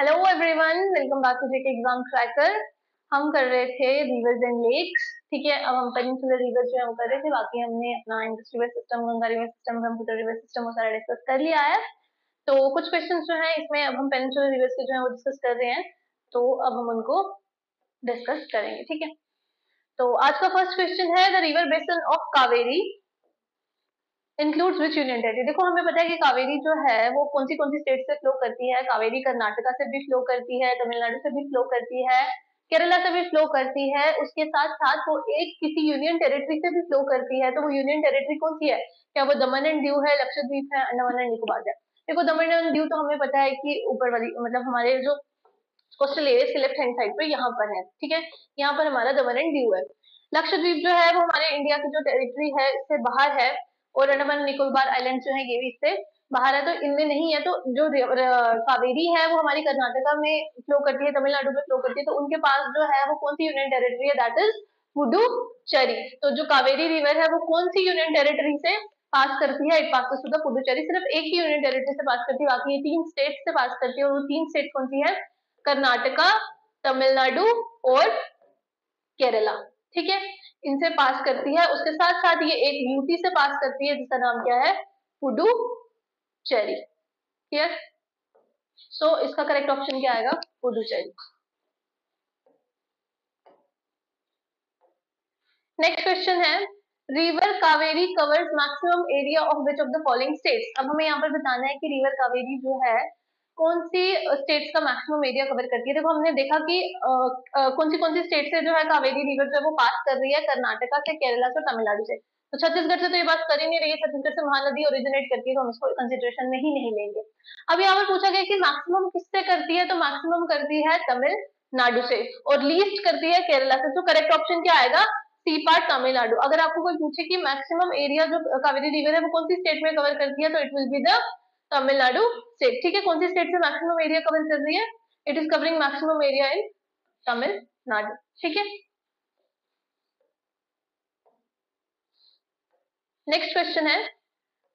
Hello everyone, welcome back to JK exam tracker. हम कर रहे थे रिवर्स एंड लेक्स। ठीक है, अब हम पेनिनसुलर रिवर्स जो है वो कर रहे थे। बाकी हमने अपना Indus river system, Ganga river system, Brahmaputra river system वो सारा डिस्कस कर लिया है। तो कुछ क्वेश्चंस जो है इसमें अब हम पेनिनसुलर रिवर्स के जो है वो डिस्कस कर रहे हैं, तो अब हम उनको डिस्कस करेंगे। ठीक है, तो आज का फर्स्ट क्वेश्चन है, the river basin of Kaveri includes which union territory. देखो, हमें पता है कि कावेरी जो है वो कौन सी स्टेट से फ्लो करती है। कावेरी कर्नाटका से भी फ्लो करती है, तमिलनाडु से भी फ्लो करती है, केरला से भी फ्लो करती है। उसके साथ साथ वो एक किसी यूनियन टेरिटरी से भी फ्लो करती है। तो वो यूनियन टेरिटरी कौन सी है? क्या वो दमन एंड दीव है, लक्षद्वीप है, अंडमान एंड निकोबार है? देखो, दमन एंड दीव तो हमें पता है कि ऊपर वाली, मतलब हमारे जो कोस्टल एरिया के लेफ्ट हैंड साइड पे यहाँ पर है। ठीक है, यहाँ पर हमारा दमन एंड दीव है। लक्षद्वीप जो है वो हमारे इंडिया की जो टेरिटरी है इससे बाहर है, और अंडमान निकोबार आइलैंड जो है ये भी इससे बाहर है, तो इनमें नहीं है। तो जो कावेरी है वो हमारी कर्नाटका में फ्लो करती है, तमिलनाडु में फ्लो करती है, तो उनके पास जो है वो कौन सी यूनियन टेरिटरी है? That is Puducherry. तो जो कावेरी रिवर है वो कौन सी यूनियन टेरिटरी से पास करती है? It passes to the Puducherry. सिर्फ एक ही यूनियन टेरिटरी से पास करती है, बाकी ये 3 स्टेट से पास करती है। और वो 3 स्टेट कौन सी है? कर्नाटका, तमिलनाडु और केरला। ठीक है, इनसे पास करती है। उसके साथ साथ ये एक यूटी से पास करती है जिसका नाम क्या है? पुडुचेरी। क्लियर? सो इसका करेक्ट ऑप्शन क्या आएगा? पुडुचेरी। नेक्स्ट क्वेश्चन है, river Kaveri covers maximum area of which of the following states. अब हमें यहाँ पर बताना है कि रिवर कावेरी जो है कौन सी स्टेट्स का मैक्सिमम एरिया कवर करती है। देखो, हमने देखा कि कौन सी स्टेट से जो है कावेरी रिवर जो है वो पास कर रही है, कर्नाटका से, केरला से और तमिलनाडु से। तो छत्तीसगढ़ से तो ये बात कर ही नहीं रही है, छत्तीसगढ़ से महानदी ओरिजिनेट करती है, तो हम इसको कंसिडरेशन में ही नहीं लेंगे। अब यहाँ पर पूछा गया कि मैक्सिमम किससे करती है, तो मैक्सिमम करती है तमिलनाडु से और लीस्ट करती है केरला से। तो करेक्ट ऑप्शन क्या आएगा? C part Tamil Nadu. अगर आपको कोई पूछे कि मैक्सिमम एरिया जो कावेरी रिवर है वो कौन सी स्टेट में कवर करती है, तो it will be the Tamil Nadu state. ठीक है, कौन सी स्टेट से मैक्सिमम एरिया कवर कर रही है? It is covering maximum area in Tamil Nadu. ठीक है, नेक्स्ट क्वेश्चन है,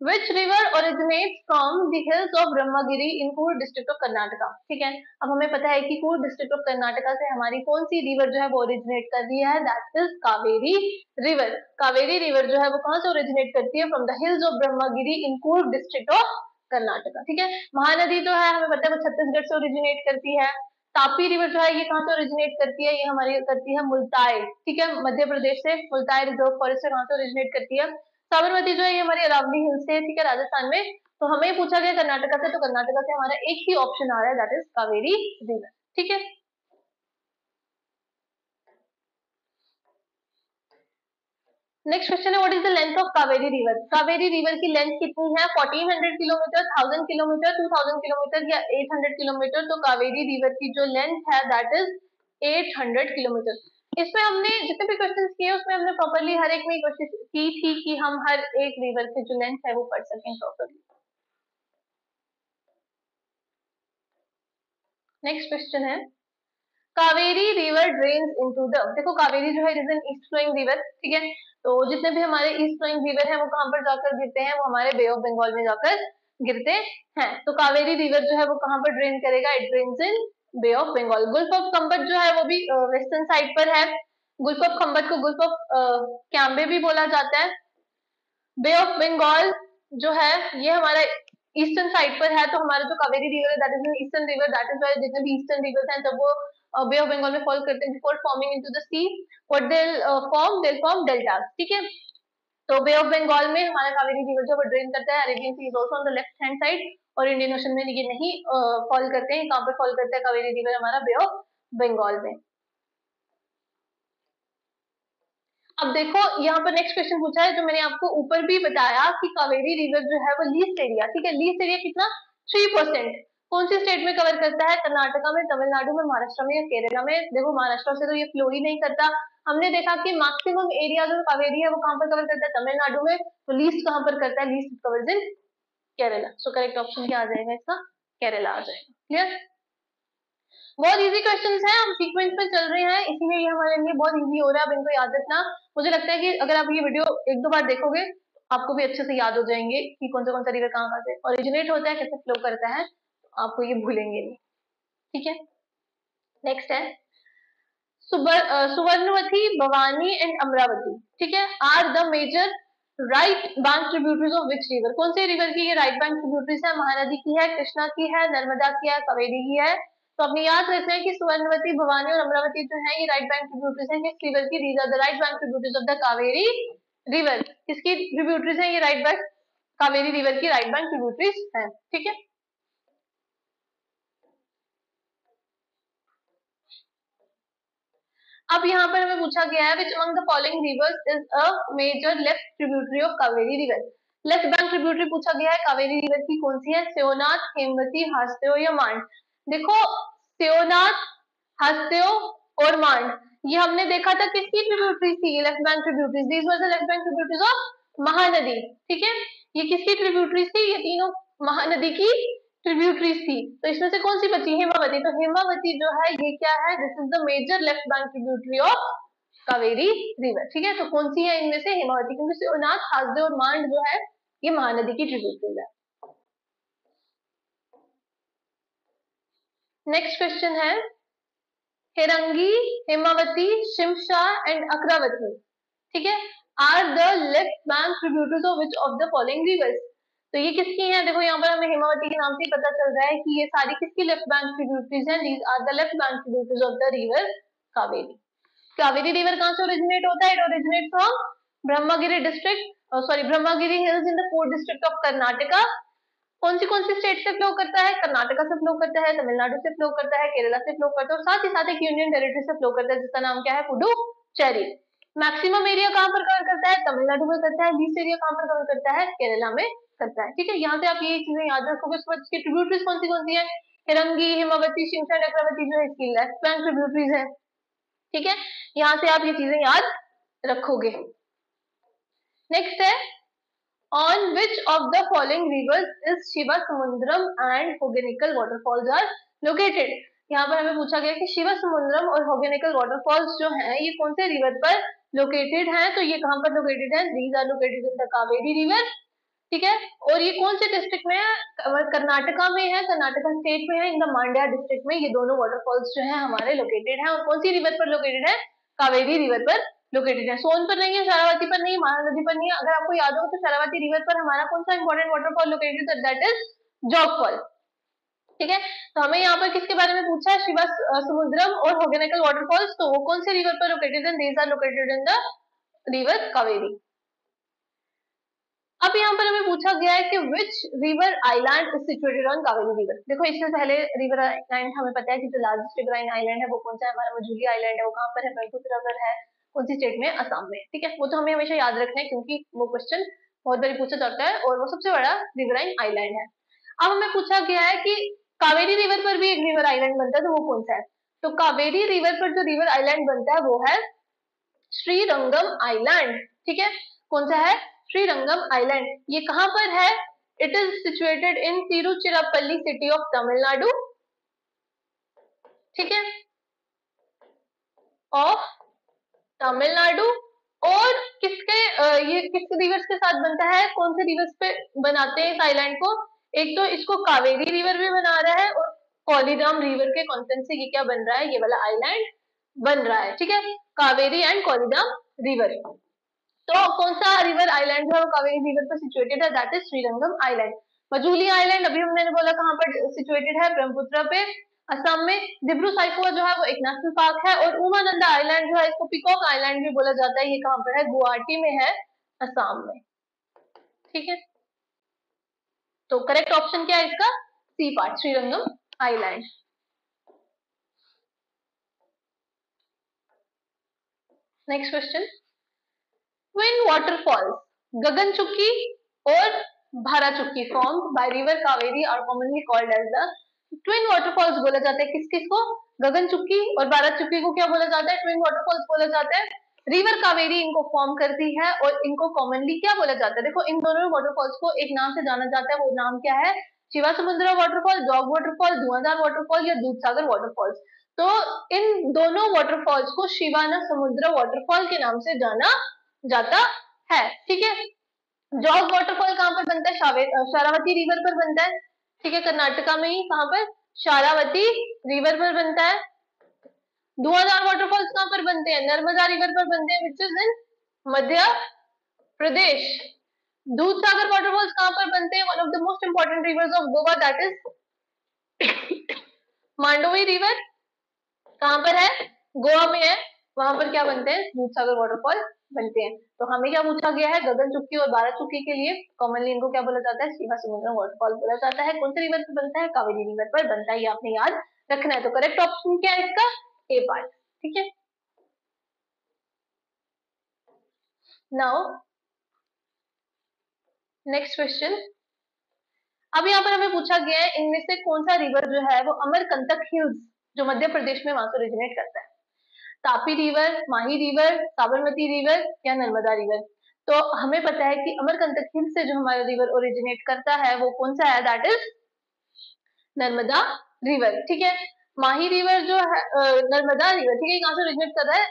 Which river originates from the hills of Brahmagiri in Coorg district of Karnataka? ठीक है, अब हमें पता है कि Coorg district of Karnataka से हमारी कौन सी रिवर जो है वो ओरिजिनेट कर रही है? That is Kaveri river. Kaveri river जो है वो कहां से ओरिजिनेट करती है? From the hills of Brahmagiri in Coorg district of Karnataka. ठीक है, महानदी जो है हमें पता है वो छत्तीसगढ़ से ओरिजिनेट करती है। तापी रिवर जो है ये कहां से ओरिजिनेट करती है? ये हमारी करती है मुल्ताई। ठीक है, मध्य प्रदेश से मुल्ताई रिजर्व फॉरेस्ट से कहां से ओरिजिनेट करती है? साबरमती जो है ये हमारी अरावली हिल से, ठीक है, राजस्थान में। तो हमें पूछा गया कर्नाटका से, तो कर्नाटका से हमारा एक ही ऑप्शन आ रहा है, दैट इज कावेरी रिवर। ठीक है, नेक्स्ट क्वेश्चन है, what is the length of Kaveri river. Kaveri river की लेंथ कितनी है? 1400 किलोमीटर, 1000 किलोमीटर, 2000 किलोमीटर या 800 किलोमीटर। तो कावेरी रिवर की जो लेंथ है दैट इज 800 किलोमीटर। इसमें हमने जितने भी क्वेश्चंस किए उसमें हमने प्रॉपर्ली हर एक में कोशिश की थी कि हम हर एक रिवर की जो लेंथ है वो पढ़ सकें प्रॉपर्ली। नेक्स्ट क्वेश्चन है, Kaveri river drains into the. देखो, कावेरी जो है it is an east flowing river. ठीक है, तो जितने भी हमारे ईस्ट फ्लोइंग रिवर है वो कहां पर जाकर गिरते हैं? वो हमारे बे ऑफ बंगाल में जाकर गिरते हैं। तो कावेरी रिवर जो है वो कहां पर ड्रेन करेगा? It drains in Bay of Bengal. Gulf of Khambhat जो है वो भी वेस्टर्न साइड पर है। गुल्फ ऑफ खम्बत को गुल्फ ऑफ कैम्बे भी बोला जाता है। बे ऑफ बंगाल जो है ये हमारा ईस्टर्न साइड पर है। तो हमारा जो कावेरी रिवर है that is eastern river. That is why जितने भी ईस्टर्न रिवर्स हैं जब वो बे ऑफ बंगाल में फॉल करते हैं, before forming into the sea, what they'll form deltas. ठीक है, तो बे ऑफ बंगाल में हमारा कावेरी रिवर जो ड्रेन करता है, Arabian sea is also on the left hand side, और इंडियन ओशन में ये नहीं फॉल करते हैं। कहां पर फॉल करता है कावेरी रिवर? हमारा बे ऑफ बंगाल में। अब देखो, यहाँ पर नेक्स्ट क्वेश्चन पूछा है जो मैंने आपको ऊपर भी बताया कि कावेरी रिवर जो है वो लीस्ट एरिया, ठीक है, लीस्ट एरिया कितना? 3%। कौन सी स्टेट में कवर करता है? कर्नाटका में, तमिलनाडु में, महाराष्ट्र में या केरला में? देखो, महाराष्ट्र से तो ये फ्लो ही नहीं करता। हमने देखा कि मैक्सिमम एरिया जो कावेरी है वो कहां पर कवर करता है? तमिलनाडु में। तो लीस्ट कहां पर करता है? लीस्ट कवर्स इन केरला। सो करेक्ट ऑप्शन क्या आ जाएगा इसका? केरला आ जाएगा। क्लियर? बहुत इजी क्वेश्चंस हैं, हम सीक्वेंस में चल रहे हैं इसलिए ये हमारे लिए बहुत इजी हो रहा है। अब इनको याद रखना, मुझे लगता है कि अगर आप ये वीडियो एक दो बार देखोगे तो आपको भी अच्छे से याद हो जाएंगे कि कौन सा रिवर कहाँ से ओरिजिनेट होता है, कैसे फ्लो करता है, तो आपको ये भूलेंगे नहीं। ठीक है। नेक्स्ट है सुवर्णवती, भवानी एंड अमरावती, ठीक है, are the major right bank tributaries of which river, कौन से रिवर की ये राइट बैंक ट्रिब्यूटरीज है? महानदी की है, कृष्णा की है, नर्मदा की है, कावेरी की है। तो अपने याद रखना है कि सुवर्णवती, भवानी और अमरावती जो है ये राइट बैंक ट्रिब्यूटरीज है किस रिवर की? These are the right bank tributaries of the Kaveri river. किसकी ट्रिब्यूटरीज है ये? राइट बैंक कावेरी रिवर की राइट बैंक ट्रिब्यूटरीज है, ठीक है। अब यहाँ पर हमें पूछा गया है which among the following rivers is a major left tributary of Kaveri river. Left bank tributary पूछा गया है कावेरी रिवर की, कौन सी है? सेओनाथ, हेमवती, हास्यो या मांड। देखो सेओनाथ, हास्यो और मांड ये हमने देखा था किसकी ट्रिब्यूटरीज थी? Left bank tributaries. These were the left bank tributaries of Mahanadi, ठीक है। ये किसकी ट्रिब्यूटरीज थी? ये तीनों महानदी की ट्रिब्यूटरीज थी। तो इसमें से कौन सी बची? हेमावती। तो हेमावती जो है ये क्या है? This is the major left bank tributary of Kaveri river, ठीक है। तो कौन सी है इनमें से? हेमावती, क्योंकि शिवनाथ, हासदे और मांड जो है ये महानदी की ट्रिब्यूटरीज है। नेक्स्ट क्वेश्चन है हिरंगी, हेमावती, शिमशा एंड अक्रावती, ठीक है, are the left bank tributaries of which of the following rivers. तो ये किसकी है? देखो यहाँ पर हमें हेमावती के नाम से पता चल रहा है कि ये सारी किसकी लेफ्ट बैंक ट्रिब्यूटरीज हैं? These are the left bank tributaries of the river Kaveri. Kaveri river कहाँ से ओरिजिनेट होता है? It originate from Brahmagiri district, sorry Brahmagiri hills in the fourth district of Karnataka. कौन सी स्टेट से फ्लो करता है? कर्नाटका से फ्लो करता है, तमिलनाडु से फ्लो करता है, केरला से फ्लो करता है और साथ ही साथ एक यूनियन टेरिटरी से फ्लो करता है जिसका नाम क्या है? पुडुचेरी। मैक्सिमम एरिया कहाँ पर कवर करता है? तमिलनाडु में करता है। लीस्ट एरिया कहाँ पर कवर करता है? केरला में करता है, ठीक है। यहाँ से आप ये चीजें याद रखोगे। उसके बाद इसकी ट्रिब्यूटरीज कौन सी है? हिरंगी, हेमावती, शिमशा, चक्रवर्ती जो है इसकी लेफ्ट बैंक ट्रिब्यूटरीज है, ठीक है। यहाँ से आप ये चीजें याद रखोगे। नेक्स्ट है on which of the following rivers is Shiva Samudram and होगेनिकल waterfalls are located। यहाँ पर हमें पूछा गया कि शिवा समुद्रम और होगेनिकल वाटरफॉल्स जो हैं ये कौन से रिवर पर लोकेटेड हैं? तो ये कहाँ पर लोकेटेड है? These are located in the Kaveri river, ठीक है। और ये कौन से डिस्ट्रिक्ट में है? कर्नाटका में है, कर्नाटका स्टेट में है, इन द मांड्या डिस्ट्रिक्ट में ये दोनों वाटरफॉल्स जो है हमारे लोकेटेड है। और कौन सी रिवर पर लोकेटेड है? कावेरी रिवर पर लोकेटेड है। सोन पर नहीं है, शरावती पर नहीं है, महानदी पर नहीं है। अगर आपको याद हो तो शरावती रिवर पर हमारा कौन सा इंपॉर्टेंट वाटरफॉल लोकेटेड है? दैट इज जोग फॉल, ठीक है। तो हमें यहाँ पर किसके बारे में पूछा है? शिवा समुद्रम और होगेनिकल वाटरफॉल्स। तो वो कौन से रिवर पर लोकेटेड है? These are located in the river Kaveri. अब यहाँ पर हमें पूछा गया है कि which river island is situated on Kaveri river. देखो इससे पहले रिवर आइलैंड हमें पता है कि जो लार्जेस्ट रिवर आइलैंड है वो कौन सा है? हमारा मजूली आइलैंड है। वो कहाँ पर है? ब्रह्मपुत्र रिवर है, कौन सी स्टेट में? असम में, ठीक है। वो तो हमें हमेशा याद रखना है क्योंकि वो क्वेश्चन बहुत बार पूछा जाता है और वो सबसे बड़ा रिवराइन आइलैंड है। अब हमें पूछा गया है कि कावेरी रिवर पर भी एक रिवर आइलैंड बनता है, तो वो कौन सा है? तो कावेरी रिवर पर जो रिवर आइलैंड बनता है वो है श्रीरंगम आइलैंड, ठीक है। कौन सा है? श्रीरंगम आइलैंड। ये कहां पर है? It is situated in Tiruchirappalli city of Tamil Nadu, ठीक है, ऑफ तमिलनाडु। और किसके ये किस रिवर्स के साथ बनता है? कौन से रिवर्स पे बनाते हैं इस आइलैंड को? एक तो इसको कावेरी रिवर भी बना रहा है और कोलिडाम रिवर के कॉन्सेंट से ये क्या बन रहा है? ये वाला आइलैंड बन रहा है, ठीक है, कावेरी एंड कोलिडाम रिवर। तो कौन सा रिवर आइलैंड है वो कावेरी रिवर पर सिचुएटेड है? That is Srirangam island. Majuli island अभी हमने बोला कहाँ पर सिचुएटेड है? ब्रह्मपुत्र पे, असम में। दिब्रू साइखोवा जो है वो एक नेशनल पार्क है। और उमानंदा आइलैंड जो है इसको पिकॉक आइलैंड भी बोला जाता है। ये कहाँ पर है? गुवाहाटी में है, असम में, ठीक है। तो करेक्ट ऑप्शन क्या है इसका? C part, Srirangam island. Next question, twin waterfalls Gaganachukki और Bharachukki formed by river Kaveri are commonly called as the twin waterfalls बोला जाता है। किस किस को? गगनचुक्की और भाराचुक्की को क्या बोला जाता है? ट्विन वाटरफॉल्स बोला जाता है। रिवर कावेरी इनको फॉर्म करती है और इनको कॉमनली क्या बोला जाता है? देखो इन दोनों वाटरफॉल्स को एक नाम से जाना जाता है, वो नाम क्या है? शिवा समुद्रा वाटरफॉल, डॉग वाटरफॉल, धुआंधार वाटरफॉल या दूधसागर वाटरफॉल्स। तो इन दोनों वाटरफॉल्स को शिवाना समुद्र वाटरफॉल के नाम से जाना जाता है, ठीक है। जॉग वाटरफॉल कहाँ पर बनता है? शरावती रिवर पर बनता है, ठीक है, कर्नाटका में ही। कहाँ पर? शारावती रिवर पर बनता है। धुआंधार वाटरफॉल्स कहाँ पर बनते हैं? नर्मदा रिवर पर बनते हैं, which is in Madhya Pradesh. Dudhsagar waterfalls कहाँ पर बनते हैं? One of the most important rivers of Goa, that is Mandovi river. कहाँ पर है? गोवा में है। वहां पर क्या बनते हैं? दूधसागर वाटरफॉल बनते हैं। तो हमें क्या पूछा गया है? गगन चुक्की और बारह चुक्की के लिए कॉमनली इनको क्या बोला जाता है? शिवा समुद्रम वाटरफॉल बोला जाता है। कौन से रिवर पर बनता है? कावेरी रिवर पर बनता है। ये आपने याद रखना है। तो करेक्ट ऑप्शन क्या है इसका? ए पार्ट। ठीक है, नाउ नेक्स्ट क्वेश्चन। अब यहाँ पर हमें पूछा गया है इनमें से कौन सा रिवर जो है वो अमरकंटक हिल्स जो मध्य प्रदेश में वहां से ओरिजिनेट करता है? तापी रिवर, माही रिवर, साबरमती रिवर या नर्मदा रिवर? तो हमें पता है कि अमरकंटक हिल से जो हमारा रिवर ओरिजिनेट करता है वो कौन सा है? That is Narmada river. ठीक है, माही रिवर जो है नर्मदा रिवर, ठीक है, कहाँ से ओरिजिनेट कर रहा है?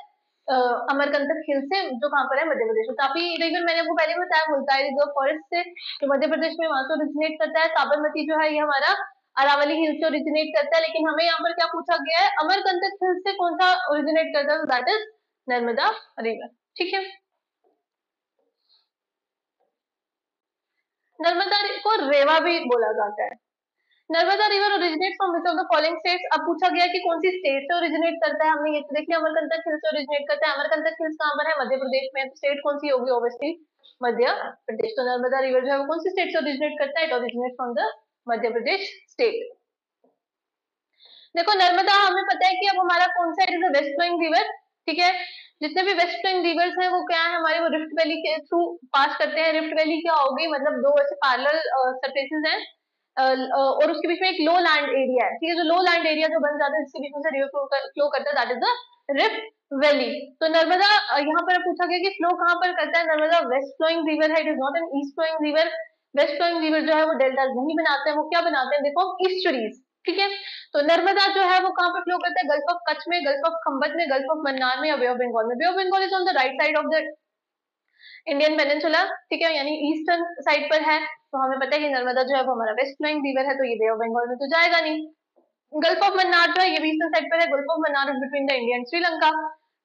अमरकंटक हिल से, जो कहाँ पर है? मध्य प्रदेश में। तापी रिवर मैंने आपको पहले बताया मुल्ताई रिजर्व फॉरेस्ट से, जो मध्य प्रदेश में वहां से ओरिजिनेट करता है। साबरमती जो है ये हमारा अरावली हिल से ओरिजिनेट करता है। लेकिन हमें यहाँ पर क्या पूछा गया है? अमरकंटक हिल से कौन सा ओरिजिनेट करता है? That is Narmada river. ठीक है, नर्मदा को रेवा भी बोला जाता है। Narmada river originate from which of the following states? अब पूछा गया कि कौन सी स्टेट से ओरिजिनेट करता है। हमने ये तो देख लिया, अमरकंटक हिल्स से ओरिजिनेट करता है। अमरकंटक हिल्स कहाँ पर है? मध्य प्रदेश में। तो स्टेट कौन सी होगी? ऑब्वियसली मध्य प्रदेश। तो नर्मदा रिवर जो है वो कौन सी स्टेट से ओरिजिनेट करता है? It originate from the Madhya Pradesh state. देखो, नर्मदा हमें पता है कि अब हमारा कौन सा? It is a west flowing river. ठीक है, जितने भी वेस्ट फ्लोइंग रिवर्स हैं वो क्या है हमारे? वो रिफ्ट वैली के थ्रू पास करते हैं। रिफ्ट वैली क्या होगी? मतलब दो ऐसे पैरेलल सरफेसेस हैं और उसके बीच में एक लो लैंड एरिया है। ठीक है, जो लो लैंड एरिया जो बन जाता है जिसके बीच में से रिवर फ्लो करता है, that is the rift valley. तो नर्मदा यहाँ पर पूछा गया कि फ्लो कहाँ पर करता है? नर्मदा वेस्ट फ्लोइंग रिवर है, it is not an east flowing river. West flowing river जो है वो डेल्टा नहीं बनाते हैं, वो क्या बनाते हैं? देखो, ईस्टरीज। ठीक है, तो नर्मदा जो है वो कहाँ पर फ्लो करता है? गल्फ ऑफ कच्छ में, गल्फ ऑफ खंबत में, गल्फ ऑफ मन्नार में या बे ऑफ बंगाल में। Bay of Bengal is on the right side of the Indian peninsula. ठीक है, यानी ईस्टर्न साइड पर है। तो हमें पता है कि नर्मदा जो है वो हमारा वेस्ट फ्लोइंग रिवर है, तो ये बे ऑफ बंगाल में तो जाएगा नहीं। गल्फ ऑफ मन्नार जो है ये भी ईस्टर्न साइड पर है। Gulf of Mannar is between the India and Sri Lanka.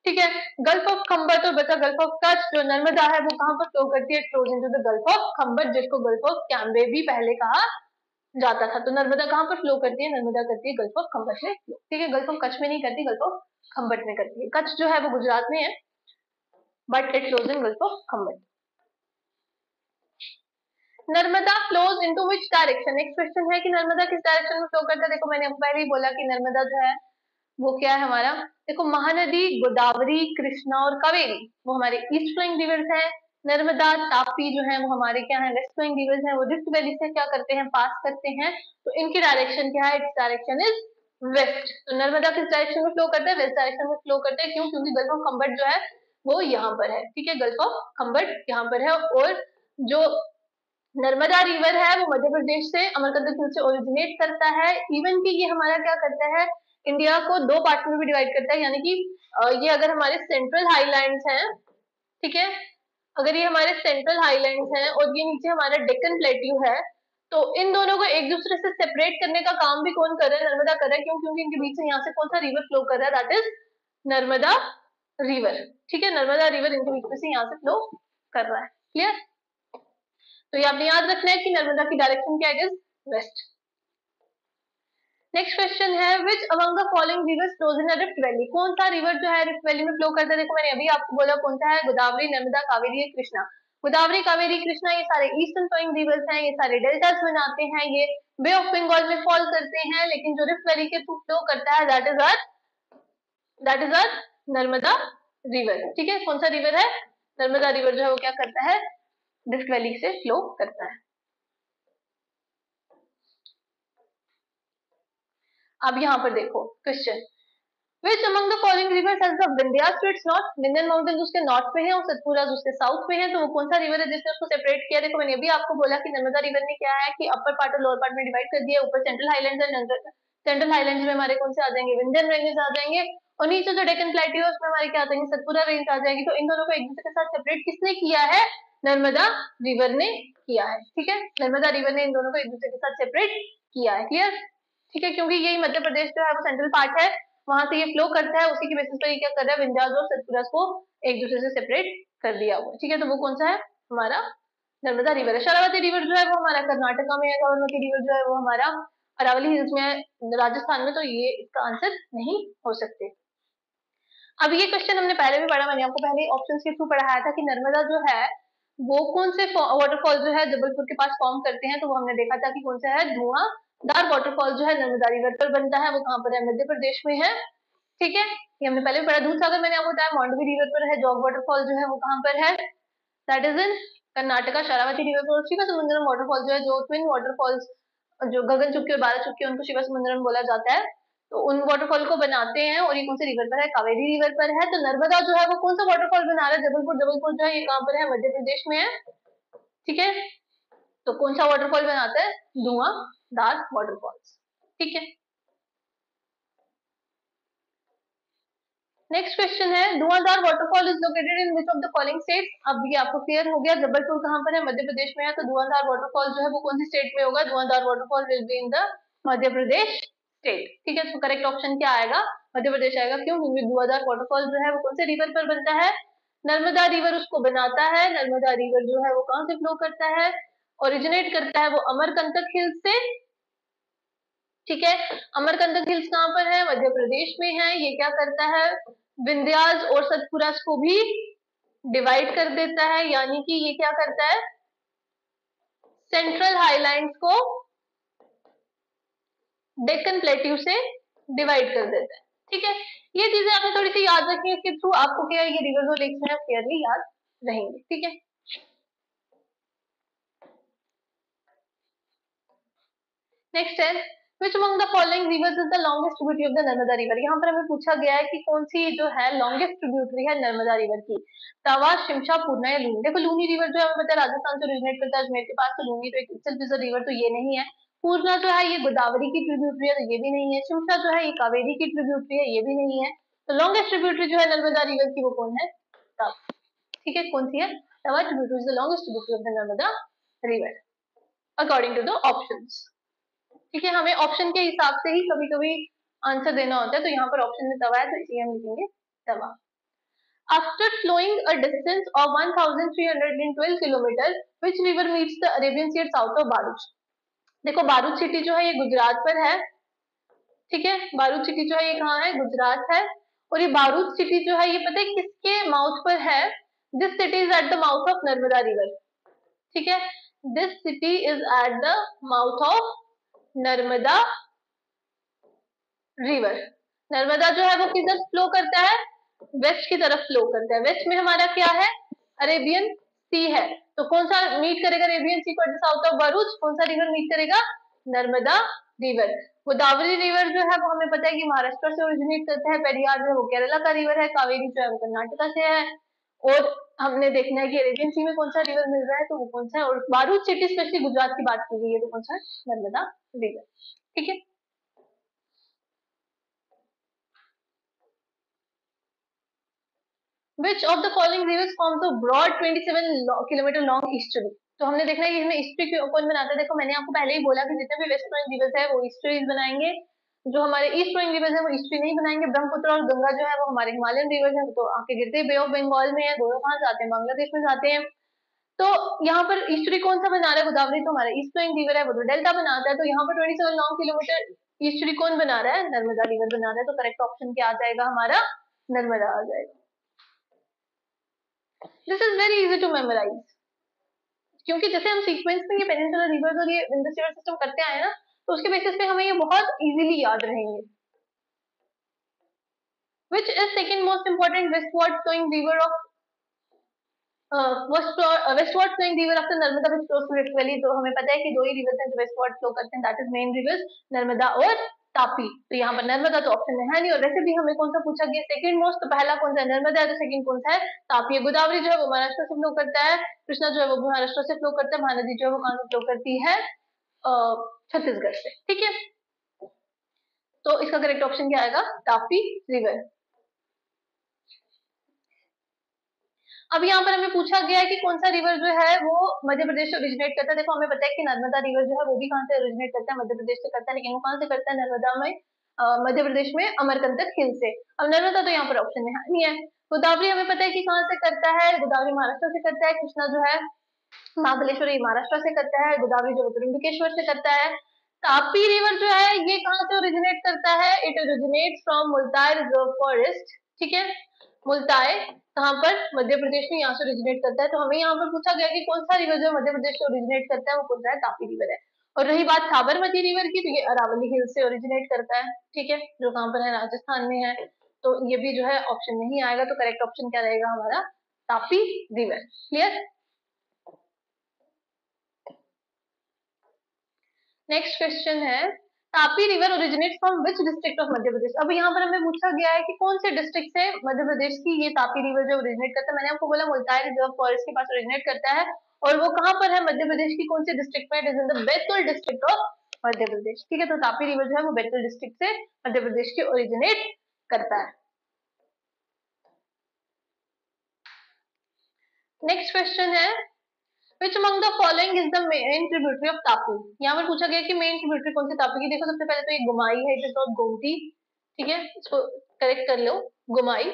ठीक है, गल्फ ऑफ खंबत और बचा गल्फ ऑफ कच्छ, जो नर्मदा है वो कहाँ पर फ्लो करती है? Flows into the gulf of Khambhat, जिसको गल्फ ऑफ कैम्बे भी पहले कहा जाता था। तो नर्मदा कहाँ पर फ्लो करती है? नर्मदा करती है गल्फ ऑफ खंबत में फ्लो। ठीक है, गल्फ ऑफ कच्छ में नहीं करती, गल्फ ऑफ खंबत में करती है। कच्छ जो है वो गुजरात में है, but it flows in gulf of Khambhat. Narmada flows into which direction? Next question है कि नर्मदा किस डायरेक्शन में फ्लो करता है। देखो, मैंने आपको पहले ही बोला कि नर्मदा जो है वो क्या है हमारा? देखो, महानदी, गोदावरी, कृष्णा और कावेरी वो हमारे ईस्ट फ्लोइंग रिवर्स हैं। नर्मदा, तापी जो है वो हमारे क्या है? वेस्ट फ्लोइंग रिवर्स हैं। वो रिफ्ट वैली से क्या करते हैं? पास करते हैं। तो इनकी डायरेक्शन क्या है? Its direction is west. तो नर्मदा किस डायरेक्शन में फ्लो करते हैं? वेस्ट डायरेक्शन में फ्लो करते हैं। क्यों? क्योंकि गल्फ ऑफ खंबट जो है वो यहाँ पर है। ठीक है, गल्फ ऑफ खंबट यहाँ पर है। और जो नर्मदा रिवर है वो मध्य प्रदेश से, अमरकंटक हिल से ओरिजिनेट करता है। इवन कि ये हमारा क्या करता है? इंडिया को दो पार्ट में भी डिवाइड करता है। यानी कि ये अगर हमारे सेंट्रल हाईलैंड्स हैं, ठीक है, अगर ये हमारे सेंट्रल हाईलैंड्स हैं और ये नीचे हमारा डेक्कन प्लेट्यू है, तो इन दोनों को एक दूसरे से सेपरेट करने का काम भी कौन कर रहा है? नर्मदा कर रहा है। क्यों? क्योंकि इनके बीच से यहाँ से कौन सा रिवर फ्लो कर रहा है? That is Narmada river. ठीक है, नर्मदा रिवर इनके बीच में से यहाँ से फ्लो कर रहा है। क्लियर? तो ये आपने याद रखना है कि नर्मदा की डायरेक्शन क्या है? वेस्ट। नेक्स्ट क्वेश्चन है which among the following reverse flows in rift valley? कौन सा रिवर जो है रिफ्ट वैली में फ्लो करता है? देखो, मैंने अभी आपको बोला कौन सा है? गोदावरी, नर्मदा, कावेरी, कृष्णा। गोदावरी, कावेरी, कृष्णा ये सारे ईस्टर्न फ्लोइंग रिवर्स हैं। ये सारे डेल्टास बनाते हैं। ये बे ऑफ बंगाल में फॉल करते हैं। लेकिन जो रिफ्ट वैली के थ्रू फ्लो करता है that is our Narmada river. ठीक है, कौन सा रिवर है? नर्मदा रिवर जो है वो क्या करता है? रिफ्ट वैली से फ्लो करता है। अब यहाँ पर देखो question, which among the following rivers has the Vindhyas to its north? Vindhyan mountain उसके नॉर्थ में है और सतपुरा उसके साउथ में है। तो वो कौन सा रिवर है जिसने उसको सेपरेट किया? देखो, मैंने अभी आपको बोला कि नर्मदा रिवर ने क्या है कि अपर पार्ट और लोअर पार्ट में डिवाइड कर दिया। ऊपर सेंट्रल हाईलैंड्स है, सेंट्रल हाईलैंड्स में हमारे कौन से आ जाएंगे? विंध्यन रेंजेस आ जाएंगे। और नीचे जो डेक्कन प्लेट्यू है उसमें हमारे क्या आ जाएंगे? सतपुरा रेंज आ जाएगी। तो इन दोनों को एक दूसरे के साथ सेपरेट किसने किया है? नर्मदा रिवर ने किया है। ठीक है, नर्मदा रिवर ने इन दोनों को एक दूसरे के साथ सेपरेट किया है। क्लियर? ठीक है, क्योंकि यही मध्य प्रदेश जो है वो सेंट्रल पार्ट है, वहां से ये फ्लो करता है, उसी की बेसिस पर ये क्या कर रहा है, विंध्याचल और सतपुरा को एक दूसरे से सेपरेट कर दिया हुआ है। ठीक है, तो वो कौन सा है हमारा नर्मदा रिवर है। शरावती रिवर जो है वो हमारा कर्नाटका में है, साबरमती रिवर जो है वो हमारा अरावली हिल्स में है राजस्थान में, तो ये इसका आंसर नहीं हो सकते। अब ये क्वेश्चन हमने पहले भी पढ़ा, मैंने आपको पहले ऑप्शन के थ्रू पढ़ाया था कि नर्मदा जो है वो कौन से वाटरफॉल जो है जबलपुर के पास फॉर्म करते हैं, तो वो हमने देखा था कि कौन सा है, धुआंधार वाटरफॉल जो है नर्मदा रिवर पर बनता है, वो कहाँ पर है, मध्य प्रदेश में है। ठीक है, ये हमने पहले भी पढ़ा। दूधसागर मैंने आपको बताया मांडवी रिवर पर है, जॉग वाटरफॉल जो है वो कहाँ पर है, that is in Karnataka. Sharavati river पर शिवा समुद्रम वाटरफॉल जो है, जो ट्विन वाटरफॉल्स जो गगन चुक्की और बारह चुक्की, उनको शिवा समुद्रम बोला जाता है, तो उन वाटरफॉल को बनाते हैं, और ये कौन से रिवर पर है, कावेरी रिवर पर है। तो नर्मदा जो है वो कौन सा वाटरफॉल बना रहा है, जबलपुर जो है ये कहाँ पर है, मध्य प्रदेश में है। ठीक है, तो कौन सा वाटरफॉल बनाता है, धुआंधार वाटरफॉल्स। ठीक है, नेक्स्ट क्वेश्चन है, धुआंधार waterfall is located in which of the following states. अब ये आपको क्लियर हो गया, जबलपुर कहाँ पर है, मध्य प्रदेश में है, तो धुआंधार वाटरफॉल जो है वो कौन सी स्टेट में होगा, धुआंधार waterfall will be in the Madhya Pradesh state. ठीक है, तो करेक्ट ऑप्शन क्या आएगा, मध्य प्रदेश आएगा। क्यों, क्योंकि धुआंधार वाटरफॉल जो है वो कौन से रिवर पर बनता है, नर्मदा रिवर उसको बनाता है। नर्मदा रिवर जो है वो कहाँ से फ्लो करता है, ओरिजिनेट करता है वो अमरकंटक हिल्स से। ठीक है, अमरकंटक हिल्स कहाँ पर है, मध्य प्रदेश में है। ये क्या करता है, विंध्यास और सतपुरा को भी डिवाइड कर देता है, यानी कि ये क्या करता है, सेंट्रल हाईलैंड्स को डेक्कन प्लेट्यू से डिवाइड कर देता है। ठीक है, ये चीजें आपने थोड़ी सी याद रखनी है, इसके थ्रू आपको क्या ये रिवर्स और लेक्स में क्लियरली याद रहेंगे। ठीक है, नेक्स्ट है, which among the following rivers is the longest tributary of the Narmada river. यहाँ पर हमें पूछा गया है कि कौन सी जो है लॉन्गेस्ट ट्रिब्यूटरी है नर्मदा रिवर की, तवा, शिमशा, पूर्णा या लूनी। देखो लूनी रिवर जो है हमें पता है राजस्थान से ओरिजिनेट करता है अजमेर के पास, तो लूनी तो एक itself is a रिवर, तो ये नहीं है। पूर्णा जो है ये गोदावरी की ट्रिब्यूटरी है, तो ये भी नहीं है। शिमशा जो है ये कावेरी की ट्रिब्यूटरी है, ये भी नहीं है। तो लॉन्गेस्ट ट्रिब्यूटरी जो है नर्मदा रिवर की वो कौन है, तवा। ठीक है, कौन सी है, Tawa tributary is the longest tributary of the Narmada river according to the options. ठीक है, हमें ऑप्शन के हिसाब से ही कभी कभी आंसर देना होता है, तो यहाँ पर ऑप्शन में तवा है, तो इसलिए हम लिखेंगे Tawa. After flowing a distance of 1312 kilometre which river meets the Arabian Sea south of Bharuch. देखो बारूच सिटी जो है ये गुजरात पर है। ठीक है, बारूच सिटी जो है ये कहाँ है, गुजरात है। और ये बारूच सिटी जो है ये पता है किसके माउथ पर है, this city is at the mouth of Narmada river. ठीक है, this city is at the mouth of Narmada river. Narmada जो है वो किधर फ्लो करता है, वेस्ट की तरफ फ्लो करता है। वेस्ट में हमारा क्या है, अरेबियन सी है, तो कौन सा मीट करेगा अरेबियन सी को at the south of Bharuch, कौन सा रिवर मीट करेगा, नर्मदा रिवर। गोदावरी रिवर जो है वो हमें पता है कि महाराष्ट्र से ओरिजिनेट करता है, पेरियार जो है वो केरला का रिवर है, कावेरी जो है वो कर्नाटका से है। और हमने देखना है कि अरेबियन सी में कौन सा रिवर मिल रहा है, तो वो कौन सा है, और बारूच सिटी स्पेशली गुजरात की बात की गई है, तो कौन सा है, नर्मदा रिवर। ठीक है, Which of the following rivers forms a broad 27 kilometre long estuary. तो हमने देखना है कि इसमें ईस्टरी कौन बनाता है। देखो मैंने आपको पहले ही बोला कि जितने भी वेस्ट फ्लोइंग रिवर्स है वो ईस्टरीज बनाएंगे, जो हमारे ईस्ट फ्लोइंग रिवर्स है वो ईस्टरी नहीं बनाएंगे। ब्रह्मपुत्र और गंगा जो है वो हमारे हिमालयन रिवर्स है, तो आके गिरते बे ऑफ बंगाल में है, दोनों कहाँ जाते हैं, बांग्लादेश में जाते हैं। तो यहाँ पर ईस्टरी कौन सा बना रहा है, गोदावरी तो हमारा ईस्ट फ्लोइंग रिवर है, वो तो डेल्टा बनाता है। तो यहाँ पर 27 लॉन्ग किलोमीटर ईस्टरी कौन बना रहा है, नर्मदा रिवर बना रहा है। तो करेक्ट ऑप्शन क्या आ जाएगा हमारा, नर्मदा आ जाएगा। This is very easy to memorise, क्योंकि जैसे हम सीक्वेंस में ये पेनिनसुलर रिवर्स और ये इंडस रिवर सिस्टम करते आए ना, तो उसके बेसिस पे हमें ये बहुत इजीली याद रहेंगे। Which is second most important westward flowing river of westward flowing river after Narmada which flows through Rift Valley। तो हमें पता है कि दो ही रिवर्स हैं जो वेस्टवर्ड फ्लो करते हैं, that is main rivers Narmada और तापी। तो यहाँ पर नर्मदा तो ऑप्शन में है नहीं, और वैसे भी हमें कौन सा पूछा गया सेकंड मोस्ट, तो पहला कौन सा है, नर्मदा है, तो सेकंड कौन सा है, तापी है। गोदावरी जो है वो महाराष्ट्र से फ्लो करता है, कृष्णा जो है वो महाराष्ट्र से फ्लो करता है, महानदी जो है वो कहाँ से फ्लो करती है, छत्तीसगढ़ से। ठीक है, तो इसका करेक्ट ऑप्शन क्या आएगा, तापी रिवर। अब यहाँ पर हमें पूछा गया है कि कौन सा रिवर जो है वो मध्य प्रदेश से ओरिजिनेट करता है। देखो हमें पता है कि नर्मदा रिवर जो है वो भी कहाँ से ओरिजिनेट करता है, मध्य प्रदेश से करता है, लेकिन वो कहाँ से करता है, नर्मदा में मध्य प्रदेश में अमरकंटक हिल से। अब नर्मदा तो यहाँ पर ऑप्शन में नहीं है। गोदावरी हमें पता है कि कहाँ से करता है, गोदावरी महाराष्ट्र से करता है। कृष्णा जो है महाबलेश्वर महाराष्ट्र से करता है। गोदावरी जो त्रिम्बकेश्वर से करता है। तापी रिवर जो है ये कहाँ से ओरिजिनेट करता है, it originates from Multai reserve forest. ठीक है, मुल्ताई कहाँ पर, मध्य प्रदेश में, यहाँ से ओरिजिनेट करता है। तो हमें यहाँ पर पूछा गया कि कौन सा रिवर जो मध्य प्रदेश से ओरिजिनेट करता है, वो कौन सा है, तापी रिवर है। और रही बात साबरमती रिवर की, तो ये अरावली हिल से ओरिजिनेट करता है। ठीक है, जो कहाँ पर है, राजस्थान में है। तो ये भी जो है ऑप्शन नहीं आएगा। तो करेक्ट ऑप्शन क्या रहेगा हमारा, Tapi river. Clear. Next question है, Tapi river originate from which district of Madhya Pradesh. अब यहाँ पर हमें पूछा गया है कि कौन से डिस्ट्रिक्ट से मध्य प्रदेश की ये तापी रिवर जो ओरिजिनेट करता है। मैंने आपको बोला मुल्ताई रिजर्व फॉरेस्ट के पास ओरिजिनेट करता है। और वो कहाँ पर है, मध्य प्रदेश की कौन से डिस्ट्रिक्ट में, it is in the Betul district of Madhya Pradesh. ठीक है, तो तापी रिवर जो है वो बैतूल डिस्ट्रिक्ट से मध्य प्रदेश के ओरिजिनेट करता है। नेक्स्ट क्वेश्चन है, Which among the following is the main tributary of Tapi. यहाँ पर पूछा गया कि मेन ट्रिब्यूटरी कौन सी तापी की। देखो सबसे पहले तो ये गुमाई है, इट इज नॉट गोमती। ठीक है, इसको करेक्ट कर लो, गुमाई।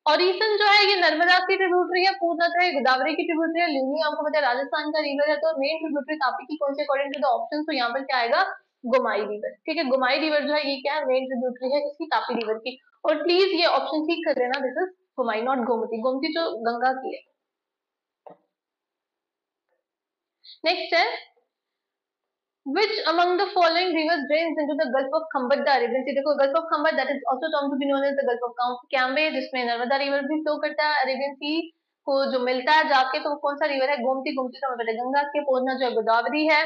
ऑरिसन जो है ये नर्मदा की ट्रिब्यूटरी है, पूर्णा जो है गोदावरी की ट्रिब्यूटरी है, लूनी आपको पता है राजस्थान का रिवर है। तो मेन ट्रिब्यूटरी तापी की कौन सी अकॉर्डिंग टू द ऑप्शन, तो यहाँ पर क्या आएगा, गुमाई रिवर। ठीक है, गुमाई रिवर जो है ये क्या है, मेन ट्रिब्यूटरी है इसकी, तापी रिवर की। और प्लीज ये ऑप्शन ठीक कर लेना, दिस इज गुमाई नॉट गोमती, गोमती जो गंगा की है। नेक्स्ट है, which among the following rivers drains into the Gulf of Khambat the Arabian Sea। देखो Gulf of Khambat that is also termed to be known as the Gulf of Cambay, जिसमें Narmada river भी flow करता है Arabian सी को जो मिलता है जाके। तो कौन सा रिवर है, गोमती। गोमती तो हमें पता है गंगा के, पूर्णा जो है गोदावरी है,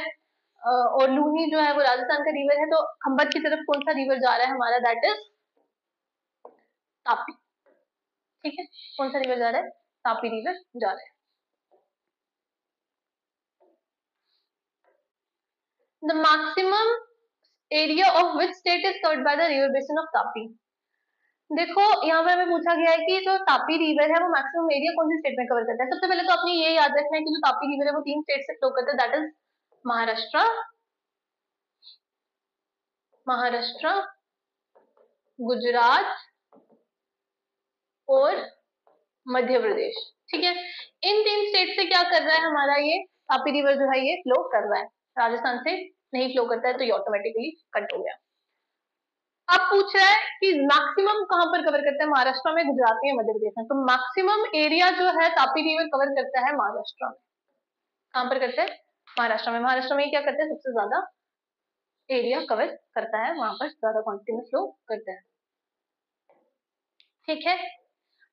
और लूनी जो है वो राजस्थान का रिवर है। तो खम्बत की तरफ कौन सा रिवर जा रहा है हमारा, दैट इज तापी। ठीक है, कौन सा रिवर जा रहा है, तापी रिवर जा रहा है। The maximum area of which state is covered by the river basin of Tapi। देखो यहाँ पर हमें पूछा गया है कि जो तापी रिवर है वो मैक्सिमम एरिया कौन सी स्टेट में कवर करता है। सबसे पहले तो आपने ये याद रखना है कि जो तापी रिवर है वो 3 स्टेट से फ्लो करता है, दैट इज महाराष्ट्र, महाराष्ट्र, गुजरात और मध्य प्रदेश। ठीक है, इन 3 स्टेट से क्या कर रहा है हमारा ये तापी रिवर जो है ये फ्लो कर रहा है, राजस्थान से नहीं फ्लो करता है, तो ये ऑटोमेटिकली कट हो गया। अब पूछ रहा है कि मैक्सिमम कहां पर कवर करता है, महाराष्ट्र में, गुजरात में, मध्य प्रदेश में। तो मैक्सिमम एरिया जो है तापी रिवर कवर करता है महाराष्ट्र में। कहां पर करता है, महाराष्ट्र में। महाराष्ट्र में क्या करता है, सबसे ज्यादा एरिया कवर करता है, वहां पर ज्यादा क्वांटिटी में फ्लो करता है। ठीक है,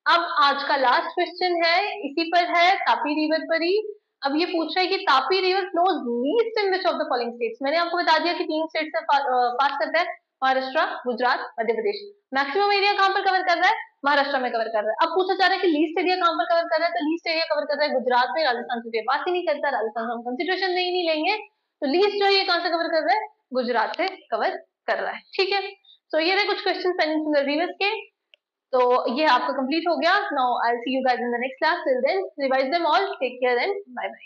अब आज का लास्ट क्वेश्चन है, इसी पर है, तापी रिवर पर ही। अब ये पूछ रहा है कि Tapi river flows least in which of the following states. मैंने आपको बता दिया कि 3 स्टेट से पास करता है, महाराष्ट्र, गुजरात, मध्य प्रदेश। मैक्सिमम एरिया कहां पर कवर कर रहा है, महाराष्ट्र में कवर कर रहा है। अब पूछा जा रहा है कि लीस्ट एरिया कहां पर कवर कर रहा है, तो लीस्ट एरिया कवर कर रहा है गुजरात में, राजस्थान से पास ही नहीं करता, राजस्थान हम कंसिडरेशन नहीं लेंगे। तो लीस्ट जो है ये कहां से कवर कर रहा है, गुजरात से कवर कर रहा है। ठीक है, तो ये रहे कुछ क्वेश्चन पेनिनसुलर रिवर्स के। तो ये आपका कंप्लीट हो गया। Now I will see you guys in the next class, till then revise them all, take care and bye bye.